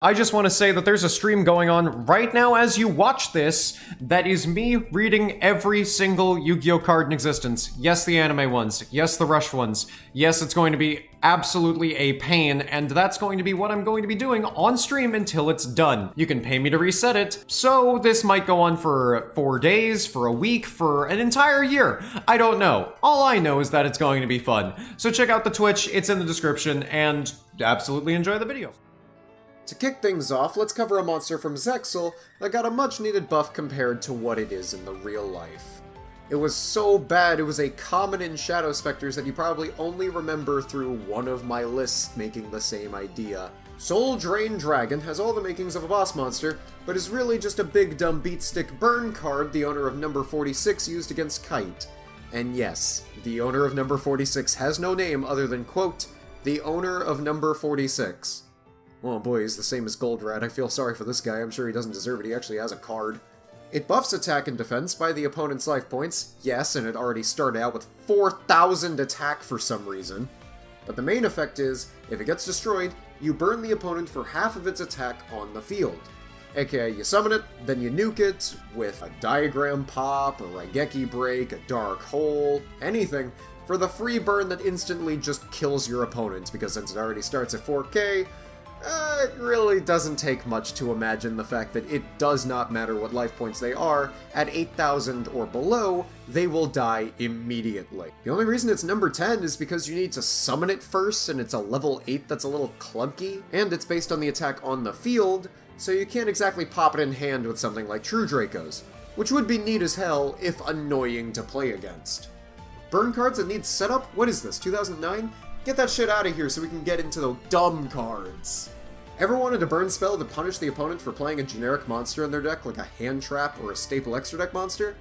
I just want to say that there's a stream going on right now as you watch this that is me reading every single Yu-Gi-Oh card in existence. Yes, the anime ones. Yes, the Rush ones. Yes, it's going to be absolutely a pain, and that's going to be what I'm going to be doing on stream until it's done. You can pay me to reset it, so this might go on for 4 days, for a week, for an entire year. I don't know. All I know is that it's going to be fun. So check out the Twitch, it's in the description, and absolutely enjoy the video. To kick things off, let's cover a monster from Zexal that got a much-needed buff compared to what it is in the real life. It was so bad it was a common in Shadow Specters that you probably only remember through one of my lists making the same idea. Soul Drain Dragon has all the makings of a boss monster, but is really just a big dumb beatstick burn card the owner of number 46 used against Kite. And yes, the owner of number 46 has no name other than, quote, the owner of number 46. Oh boy, he's the same as Goldratt. I feel sorry for this guy. I'm sure he doesn't deserve it. He actually has a card. It buffs attack and defense by the opponent's life points. Yes, and it already started out with 4,000 attack for some reason. But the main effect is, if it gets destroyed, you burn the opponent for half of its attack on the field. AKA, you summon it, then you nuke it with a Diagram Pop, a Raigeki Break, a Dark Hole, anything, for the free burn that instantly just kills your opponent, because since it already starts at 4k, it really doesn't take much to imagine the fact that it does not matter what life points they are, at 8,000 or below, they will die immediately. The only reason it's number 10 is because you need to summon it first, and it's a level 8 that's a little clunky, and it's based on the attack on the field, so you can't exactly pop it in hand with something like True Dracos, which would be neat as hell if annoying to play against. Burn cards that need setup? What is this, 2009? Get that shit out of here so we can get into the dumb cards. Ever wanted a burn spell to punish the opponent for playing a generic monster in their deck, like a hand trap or a staple extra deck monster?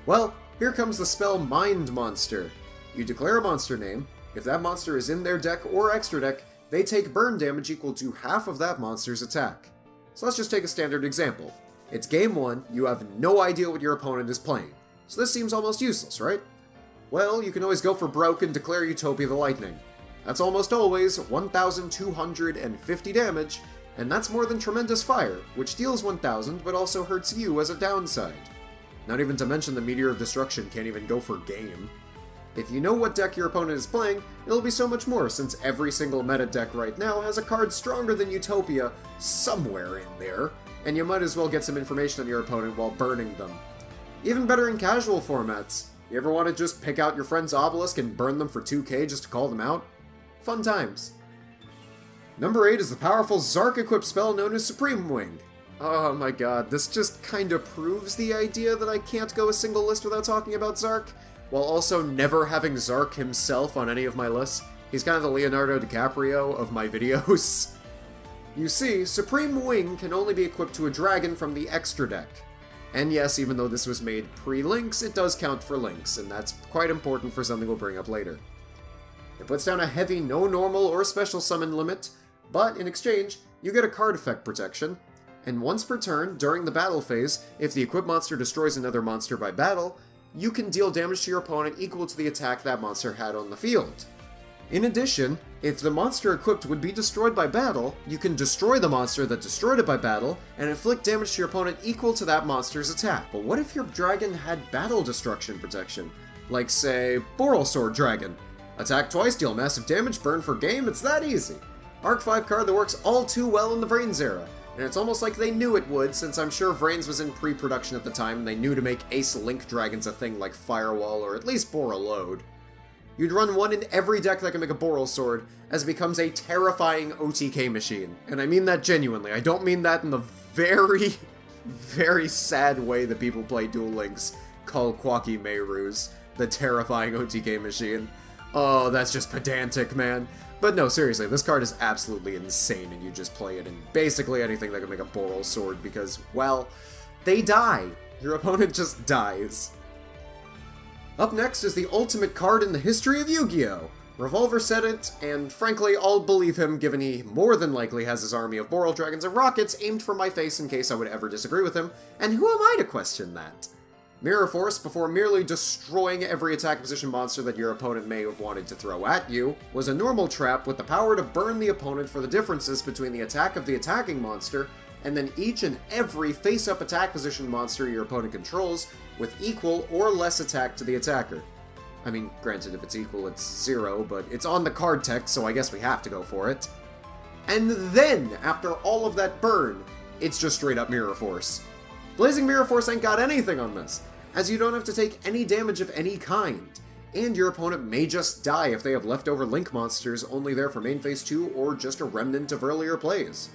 Well, here comes the spell Mind Monster. You declare a monster name. If that monster is in their deck or extra deck, they take burn damage equal to half of that monster's attack. So let's just take a standard example. It's game 1, you have no idea what your opponent is playing. So this seems almost useless, right? Well, you can always go for broke and declare Utopia the Lightning. That's almost always 1,250 damage, and that's more than Tremendous Fire, which deals 1,000 but also hurts you as a downside. Not even to mention the Meteor of Destruction can't even go for game. If you know what deck your opponent is playing, it'll be so much more since every single meta deck right now has a card stronger than Utopia somewhere in there, and you might as well get some information on your opponent while burning them. Even better in casual formats. You ever want to just pick out your friend's obelisk and burn them for 2k just to call them out? Fun times. Number 8 is the powerful Zark-equipped spell known as Supreme Wing. Oh my god, this just kinda proves the idea that I can't go a single list without talking about Zark, while also never having Zark himself on any of my lists. He's kind of the Leonardo DiCaprio of my videos. You see, Supreme Wing can only be equipped to a dragon from the extra deck. And yes, even though this was made pre-links, it does count for links, and that's quite important for something we'll bring up later. It puts down a heavy no normal or special summon limit, but in exchange, you get a card effect protection, and once per turn, during the battle phase, if the equipped monster destroys another monster by battle, you can deal damage to your opponent equal to the attack that monster had on the field. In addition, if the monster equipped would be destroyed by battle, you can destroy the monster that destroyed it by battle, and inflict damage to your opponent equal to that monster's attack. But what if your dragon had battle destruction protection? Like, say, Boral Sword Dragon. Attack twice, deal massive damage, burn for game, it's that easy. Arc 5 card that works all too well in the Vrains era, and it's almost like they knew it would, since I'm sure Vrains was in pre-production at the time, and they knew to make Ace Link Dragons a thing like Firewall, or at least Borreload. You'd run one in every deck that can make a Boral Sword, as it becomes a terrifying OTK machine. And I mean that genuinely, I don't mean that in the very, very sad way that people play Duel Links call Quacky Meirus the terrifying OTK machine. Oh, that's just pedantic, man. But no, seriously, this card is absolutely insane, and you just play it in basically anything that can make a Boral Sword, because, well, they die. Your opponent just dies. Up next is the ultimate card in the history of Yu-Gi-Oh! Revolver said it, and frankly, I'll believe him given he more than likely has his army of Boral Dragons and Rockets aimed for my face in case I would ever disagree with him, and who am I to question that? Mirror Force, before merely destroying every attack position monster that your opponent may have wanted to throw at you, was a normal trap with the power to burn the opponent for the differences between the attack of the attacking monster and then each and every face-up attack position monster your opponent controls with equal or less attack to the attacker. I mean, granted, if it's equal, it's 0, but it's on the card text, so I guess we have to go for it. And then, after all of that burn, it's just straight up Mirror Force. Blazing Mirror Force ain't got anything on this, as you don't have to take any damage of any kind, and your opponent may just die if they have leftover Link monsters only there for main phase 2 or just a remnant of earlier plays.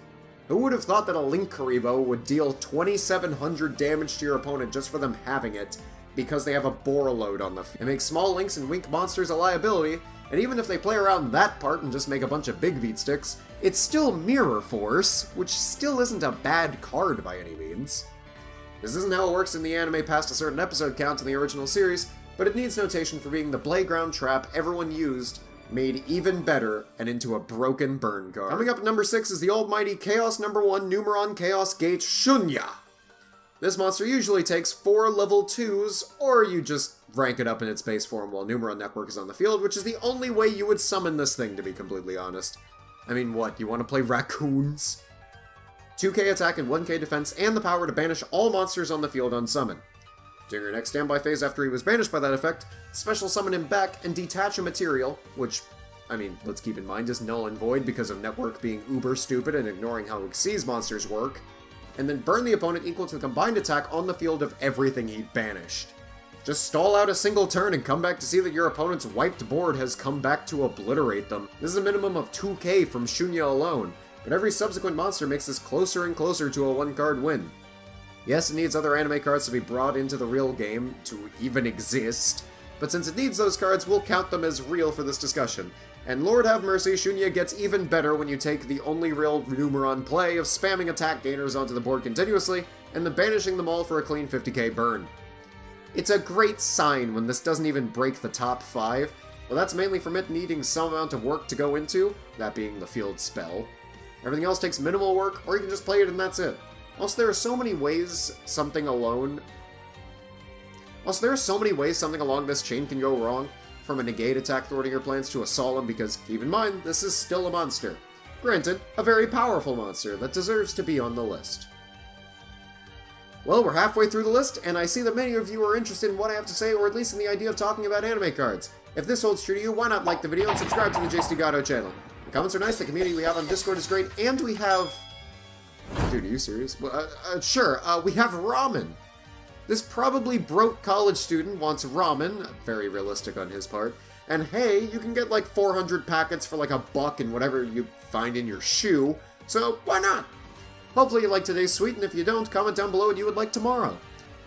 Who would have thought that a Link Karibo would deal 2700 damage to your opponent just for them having it, because they have a Bora load on the field? It makes small Links and Wink monsters a liability, and even if they play around that part and just make a bunch of big beat sticks, it's still Mirror Force, which still isn't a bad card by any means. This isn't how it works in the anime past a certain episode count in the original series, but it needs notation for being the playground trap everyone used, made even better, and into a broken burn card. Coming up at number 6 is the almighty Chaos number 1 Numeron Chaos Gate Shunya. This monster usually takes 4 level 2s, or you just rank it up in its base form while Numeron Network is on the field, which is the only way you would summon this thing, to be completely honest. I mean, what, you want to play raccoons? 2k attack and 1k defense, and the power to banish all monsters on the field unsummoned. During your next standby phase after he was banished by that effect, special summon him back and detach a material, which, I mean, let's keep in mind is null and void because of Network being uber stupid and ignoring how Xyz monsters work, and then burn the opponent equal to the combined attack on the field of everything he banished. Just stall out a single turn and come back to see that your opponent's wiped board has come back to obliterate them. This is a minimum of 2k from Shunya alone, but every subsequent monster makes this closer and closer to a one-card win. Yes, it needs other anime cards to be brought into the real game to even exist, but since it needs those cards, we'll count them as real for this discussion. And Lord have mercy, Shunya gets even better when you take the only real Numeron play of spamming attack gainers onto the board continuously, and then banishing them all for a clean 50k burn. It's a great sign when this doesn't even break the top 5, but that's mainly from it needing some amount of work to go into, that being the field spell. Everything else takes minimal work, or you can just play it and that's it. Also, there are so many ways something along this chain can go wrong, from a negate attack thwarting your plans to a solemn, because keep in mind, this is still a monster. Granted, a very powerful monster that deserves to be on the list. Well, we're halfway through the list, and I see that many of you are interested in what I have to say, or at least in the idea of talking about anime cards. If this holds true to you, why not like the video and subscribe to the JSTGato channel? The comments are nice, the community we have on Discord is great, and we have... Dude, are you serious? Well, sure, we have ramen. This probably broke college student wants ramen, very realistic on his part, and hey, you can get like 400 packets for like $1 in whatever you find in your shoe, so why not? Hopefully you like today's sweet, and if you don't, comment down below what you would like tomorrow.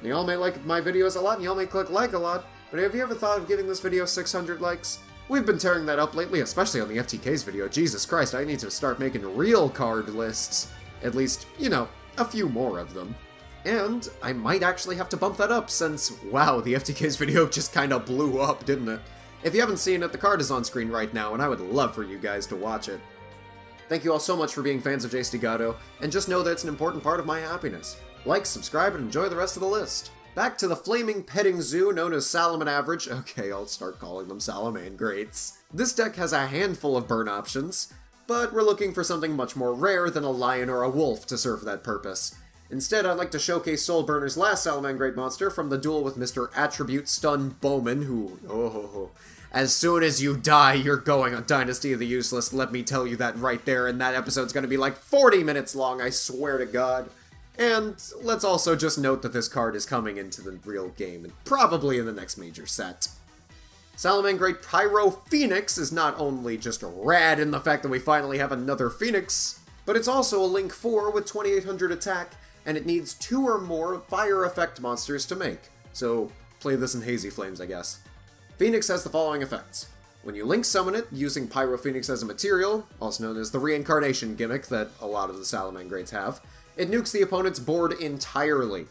Y'all may like my videos a lot, and y'all may click like a lot, but have you ever thought of giving this video 600 likes? We've been tearing that up lately, especially on the FTK's video. Jesus Christ, I need to start making real card lists. At least, you know, a few more of them. And I might actually have to bump that up since, wow, the FTK's video just kinda blew up, didn't it? If you haven't seen it, the card is on screen right now, and I would love for you guys to watch it. Thank you all so much for being fans of JSTGato, and just know that it's an important part of my happiness. Like, subscribe, and enjoy the rest of the list. Back to the flaming petting zoo known as Salaman Average. Okay, I'll start calling them Salamangreats. This deck has a handful of burn options, but we're looking for something much more rare than a lion or a wolf to serve that purpose. Instead, I'd like to showcase Soulburner's last Salamangreat monster from the duel with Mr. Attribute Stun Bowman, who, as soon as you die, you're going on Dynasty of the Useless, let me tell you that right there, and that episode's gonna be like 40 minutes long, I swear to God. And let's also just note that this card is coming into the real game, and probably in the next major set. Salamangreat Phoenix is not only just rad in the fact that we finally have another Phoenix, but it's also a Link 4 with 2800 attack, and it needs 2 or more fire effect monsters to make. So, play this in Hazy Flames, I guess. Phoenix has the following effects. When you Link summon it, using Pyro Phoenix as a material, also known as the reincarnation gimmick that a lot of the Salamangreats have, it nukes the opponent's board entirely.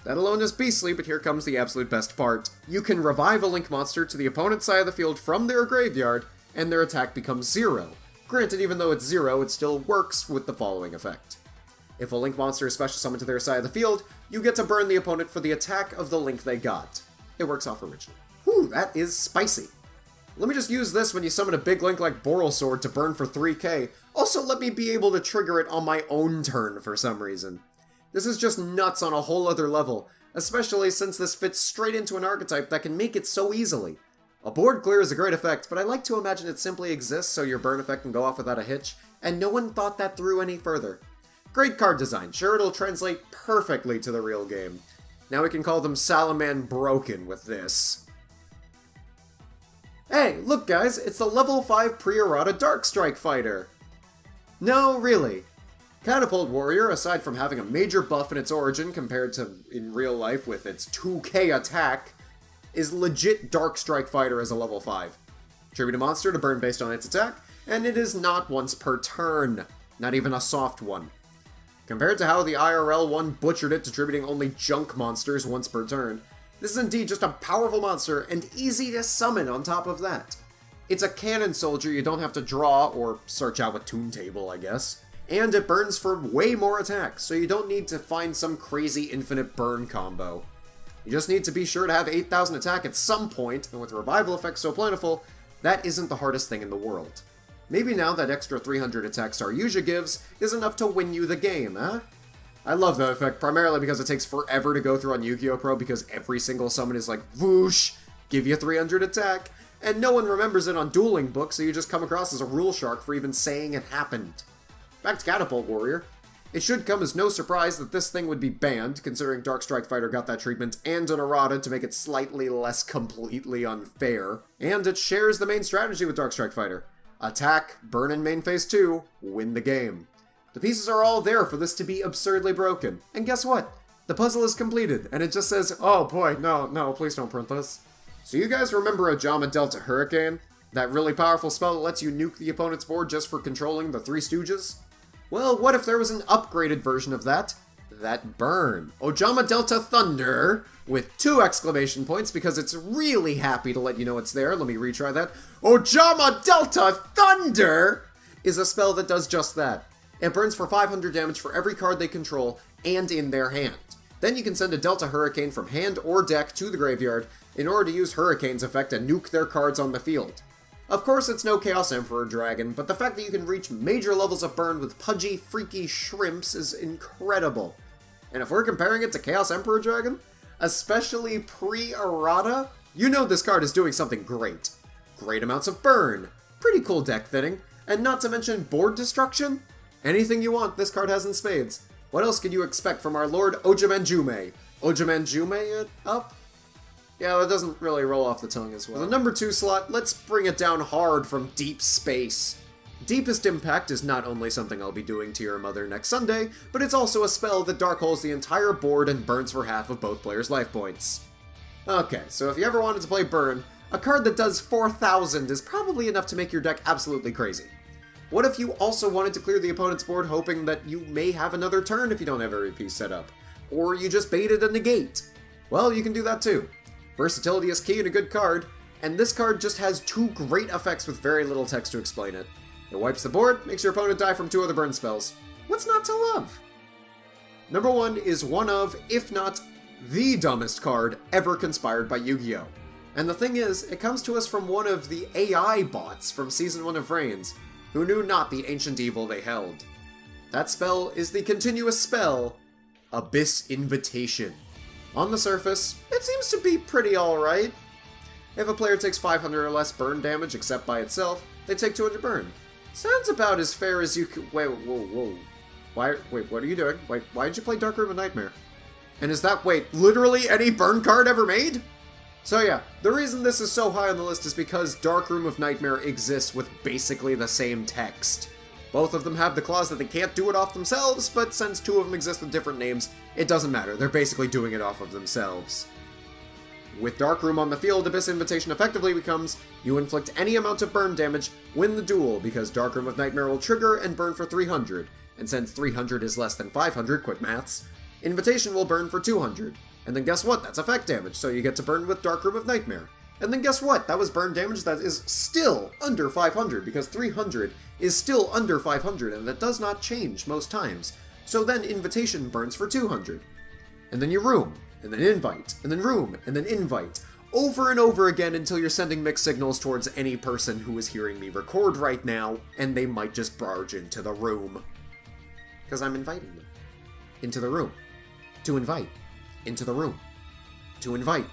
That alone is beastly, but here comes the absolute best part. You can revive a Link monster to the opponent's side of the field from their graveyard, and their attack becomes 0. Granted, even though it's 0, it still works with the following effect. If a Link monster is special summoned to their side of the field, you get to burn the opponent for the attack of the Link they got. It works off original. Whew, that is spicy. Let me just use this when you summon a big Link like Borrelsword to burn for 3k. Also, let me be able to trigger it on my own turn for some reason. This is just nuts on a whole other level, especially since this fits straight into an archetype that can make it so easily. A board clear is a great effect, but I like to imagine it simply exists so your burn effect can go off without a hitch, and no one thought that through any further. Great card design, sure it'll translate perfectly to the real game. Now we can call them Salamangreat with this. Hey, look guys, it's the level 5 pre-errata Darkstrike fighter! No, really. Catapult Warrior, aside from having a major buff in its origin compared to in real life with its 2k attack, is legit Darkstrike fighter as a level 5. Tribute a monster to burn based on its attack, and it is not once per turn. Not even a soft one. Compared to how the IRL one butchered it, distributing only junk monsters once per turn, this is indeed just a powerful monster and easy to summon on top of that. It's a cannon soldier you don't have to draw or search out with Toon Table, I guess. And it burns for way more attacks, so you don't need to find some crazy infinite burn combo. You just need to be sure to have 8,000 attack at some point, and with revival effects so plentiful, that isn't the hardest thing in the world. Maybe now that extra 300 attack Saryuja gives is enough to win you the game, huh? I love that effect, primarily because it takes forever to go through on Yu-Gi-Oh! Pro because every single summon is like, whoosh, give you 300 attack, and no one remembers it on Dueling Book, so you just come across as a rule shark for even saying it happened. Back to Catapult Warrior. It should come as no surprise that this thing would be banned, considering Darkstrike Fighter got that treatment and an errata to make it slightly less completely unfair, and it shares the main strategy with Darkstrike Fighter. Attack, burn in main phase 2, win the game. The pieces are all there for this to be absurdly broken. And guess what? The puzzle is completed, and it just says, oh boy, no, please don't print this. So you guys remember Ojama Delta Hurricane? That really powerful spell that lets you nuke the opponent's board just for controlling the Three Stooges? Well, what if there was an upgraded version of that? That burn. Ojama Delta Thunder, with 2 exclamation points because it's really happy to let you know it's there. Let me retry that. Ojama Delta Thunder is a spell that does just that. It burns for 500 damage for every card they control and in their hand. Then you can send a Delta Hurricane from hand or deck to the graveyard in order to use Hurricane's effect to nuke their cards on the field. Of course, it's no Chaos Emperor Dragon, but the fact that you can reach major levels of burn with pudgy, freaky shrimps is incredible. And if we're comparing it to Chaos Emperor Dragon, especially pre-errata, you know this card is doing something great. Great amounts of burn, pretty cool deck thinning, and not to mention board destruction? Anything you want, this card has in spades. What else could you expect from our Lord Ojama? Ojama it up? Yeah, that doesn't really roll off the tongue as well. For the number 2 slot, let's bring it down hard from deep space. Deepest Impact is not only something I'll be doing to your mother next Sunday, but it's also a spell that dark holes the entire board and burns for half of both players' life points. Okay, so if you ever wanted to play Burn, a card that does 4,000 is probably enough to make your deck absolutely crazy. What if you also wanted to clear the opponent's board hoping that you may have another turn if you don't have every piece set up? Or you just baited a negate? Well, you can do that too. Versatility is key in a good card, and this card just has 2 great effects with very little text to explain it. It wipes the board, makes your opponent die from 2 other burn spells. What's not to love? Number 1 is one of, if not the dumbest card ever conspired by Yu-Gi-Oh! And the thing is, it comes to us from one of the AI bots from Season 1 of Reigns, who knew not the ancient evil they held. That spell is the continuous spell, Abyss Invitation. On the surface, it seems to be pretty alright. If a player takes 500 or less burn damage except by itself, they take 200 burn. Sounds about as fair as you could. Wait, whoa. Wait, what are you doing? Wait, why did you play Dark Room of Nightmare? And is that, literally any burn card ever made? So yeah, the reason this is so high on the list is because Dark Room of Nightmare exists with basically the same text. Both of them have the clause that they can't do it off themselves, but since 2 of them exist with different names, it doesn't matter, they're basically doing it off of themselves. With Dark Room on the field, Abyss Invitation effectively becomes, you inflict any amount of burn damage, win the duel, because Dark Room of Nightmare will trigger and burn for 300, and since 300 is less than 500, quick maths, Invitation will burn for 200. And then guess what? That's effect damage, so you get to burn with Dark Room of Nightmare. And then guess what? That was burn damage that is still under 500, because 300 is still under 500, and that does not change most times. So then invitation burns for 200. And then your room, and then invite, and then room, and then invite. Over and over again until you're sending mixed signals towards any person who is hearing me record right now, and they might just barge into the room. Because I'm inviting them. Into the room. To invite. Into the room. To invite.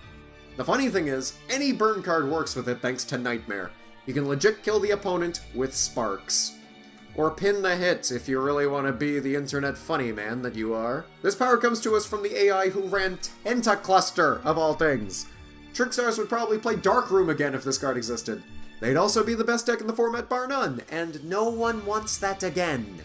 The funny thing is, any burn card works with it thanks to Nightmare. You can legit kill the opponent with sparks. Or pin the hit if you really want to be the internet funny man that you are. This power comes to us from the AI who ran Tentacluster, of all things. Trickstars would probably play Darkroom again if this card existed. They'd also be the best deck in the format bar none, and no one wants that again.